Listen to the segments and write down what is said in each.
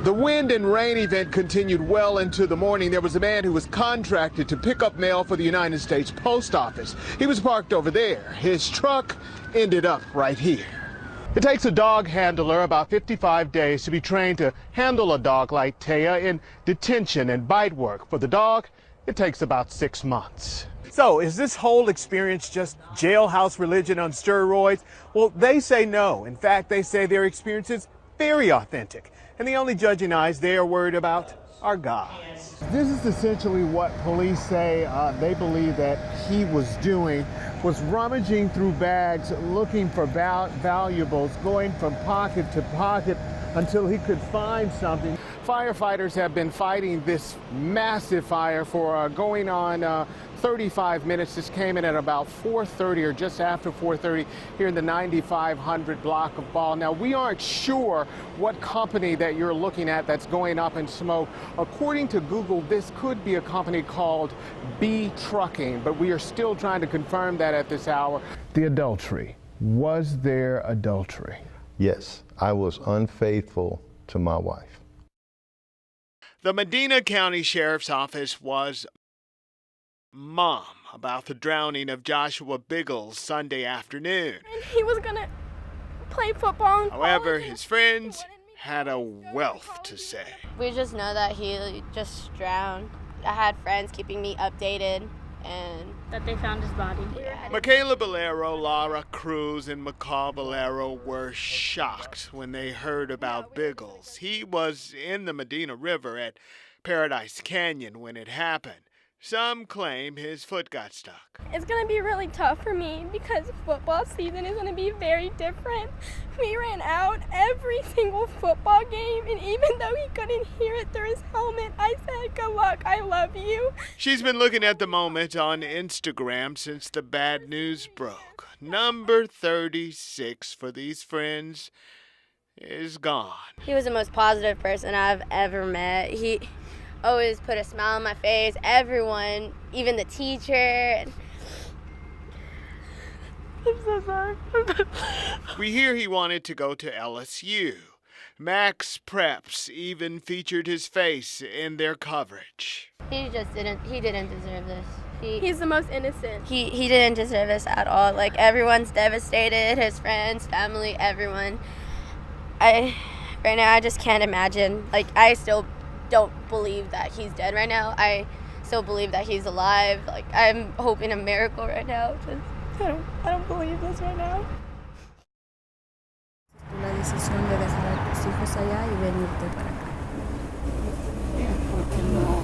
The wind and rain event continued well into the morning. There was a man who was contracted to pick up mail for the United States Post Office. He was parked over there. His truck ended up right here. It takes a dog handler about 55 days to be trained to handle a dog like Taya in detention and bite work. For the dog, it takes about 6 months. So, is this whole experience just jailhouse religion on steroids? Well, they say no. In fact, they say their experience is very authentic. And the only judging eyes they are worried about are God's. This is essentially what police say they believe that he was doing, was rummaging through bags, looking for valuables, going from pocket to pocket until he could find something. Firefighters have been fighting this massive fire for going on 35 minutes. This came in at about 4:30 or just after 4:30 here in the 9500 block of Ball. Now, we aren't sure what company that you're looking at that's going up in smoke. According to Google, this could be a company called B Trucking, but we are still trying to confirm that at this hour. The adultery. Was there adultery? Yes, I was unfaithful to my wife. The Medina County Sheriff's Office was mum about the drowning of Joshua Biggles Sunday afternoon. And he was gonna play football. However, his friends had a wealth to say. We just know that he just drowned. I had friends keeping me updated and that they found his body. Michaela Bolero, Laura Cruz, and McCall Bolero were shocked when they heard about Biggles. He was in the Medina River at Paradise Canyon when it happened. Some claim his foot got stuck. It's going to be really tough for me because football season is going to be very different. We ran out every single football game, and even though he couldn't hear it through his helmet, I said, "Good luck, I love you." She's been looking at the moment on Instagram since the bad news broke. Number 36 for these friends is gone. He was the most positive person I've ever met. He always put a smile on my face. Everyone, even the teacher. I'm so sorry. We hear he wanted to go to LSU. Max Preps even featured his face in their coverage. He didn't deserve this. He's the most innocent. He didn't deserve this at all. Like, everyone's devastated, his friends, family, everyone. Right now I just can't imagine. Like, I still don't believe that he's dead right now. I still believe that he's alive. Like, I'm hoping a miracle right now. I don't believe this right now. La decisión de dejar a tus hijos allá y venirte para acá. Porque no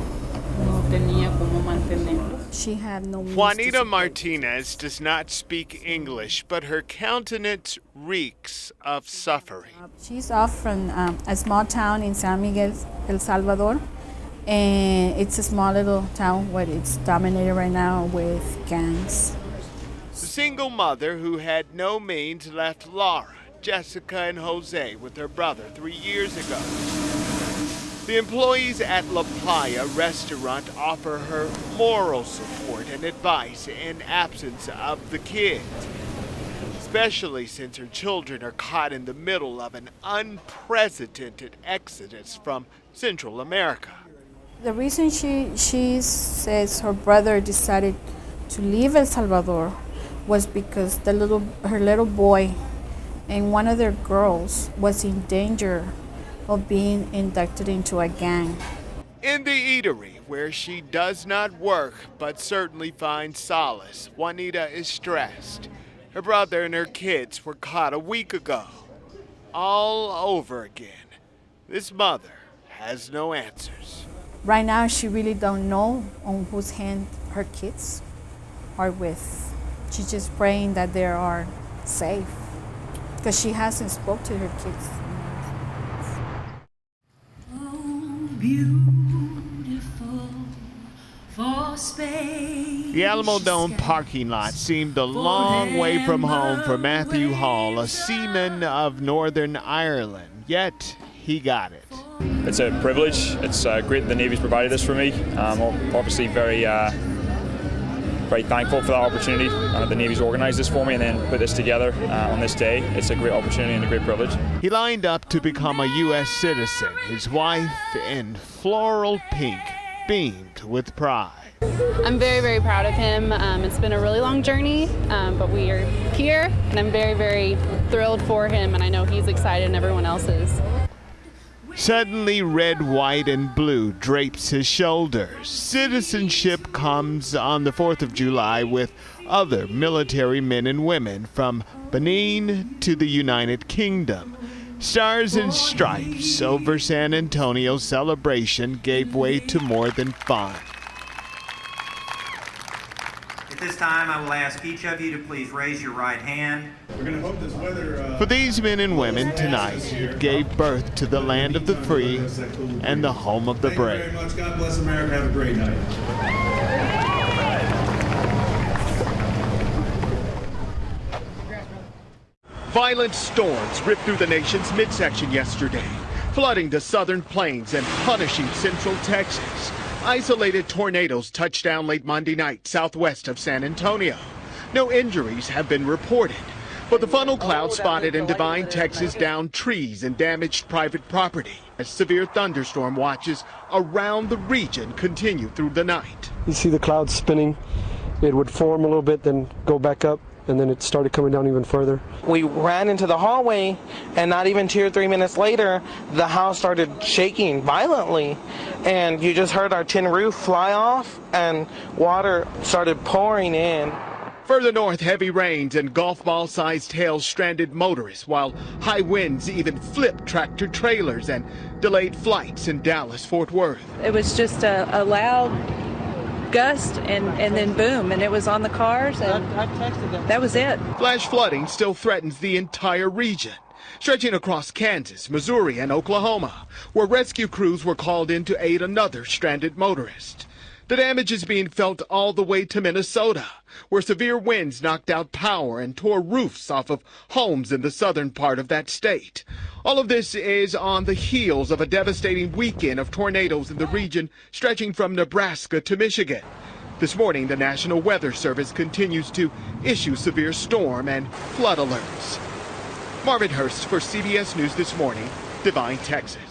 tenía cómo mantenerlos. She had no means Juanita Martinez does not speak English, but her countenance reeks of suffering. She's off from a small town in San Miguel, El Salvador, and it's a small little town where it's dominated right now with gangs. The single mother who had no means left Laura, Jessica, and Jose with her brother 3 years ago. The employees at La Playa restaurant offer her moral support and advice in absence of the kids, especially since her children are caught in the middle of an unprecedented exodus from Central America. The reason she says her brother decided to leave El Salvador was because her little boy and one of their girls was in danger of being inducted into a gang. In the eatery, where she does not work but certainly finds solace, Juanita is stressed. Her brother and her kids were caught a week ago. All over again. This mother has no answers. Right now, she really don't know on whose hand her kids are with. She's just praying that they are safe because she hasn't spoke to her kids. The Alamo Dome parking lot seemed a long way from home for Matthew Hall, a seaman of Northern Ireland, yet he got it. It's a privilege. It's great that the Navy's provided this for me. Obviously very very thankful for that opportunity. The Navy's organised this for me and then put this together on this day. It's a great opportunity and a great privilege. He lined up to become a U.S. citizen. His wife, in floral pink, beamed with pride. I'm very, very proud of him. It's been a really long journey, but we are here, and I'm very, very thrilled for him, and I know he's excited and everyone else is. Suddenly, red, white, and blue drapes his shoulders. Citizenship comes on the 4th of July with other military men and women from Benin to the United Kingdom. Stars and stripes over San Antonio's celebration gave way to more than fun. At this time, I will ask each of you to please raise your right hand. We're going to hope this weather... For these men and women tonight, it gave birth to the land of the free and the home of the brave. Thank you very much. God bless America. Have a great night. Violent storms ripped through the nation's midsection yesterday, flooding the southern plains and punishing central Texas. Isolated tornadoes touched down late Monday night southwest of San Antonio. No injuries have been reported, but the funnel cloud spotted in Divine, Texas downed trees and damaged private property as severe thunderstorm watches around the region continue through the night. You see the clouds spinning. It would form a little bit, then go back up, and then it started coming down even further. We ran into the hallway, and not even 2 or 3 minutes later, the house started shaking violently, and you just heard our tin roof fly off, and water started pouring in. Further north, heavy rains and golf ball-sized hail stranded motorists, while high winds even flipped tractor trailers and delayed flights in Dallas-Fort Worth. It was just a loud gust and then boom, and it was on the cars, and that was it. Flash flooding still threatens the entire region, stretching across Kansas, Missouri, and Oklahoma, where rescue crews were called in to aid another stranded motorist. The damage is being felt all the way to Minnesota, where severe winds knocked out power and tore roofs off of homes in the southern part of that state. All of this is on the heels of a devastating weekend of tornadoes in the region stretching from Nebraska to Michigan. This morning, the National Weather Service continues to issue severe storm and flood alerts. Marvin Hurst for CBS News This Morning, Divine, Texas.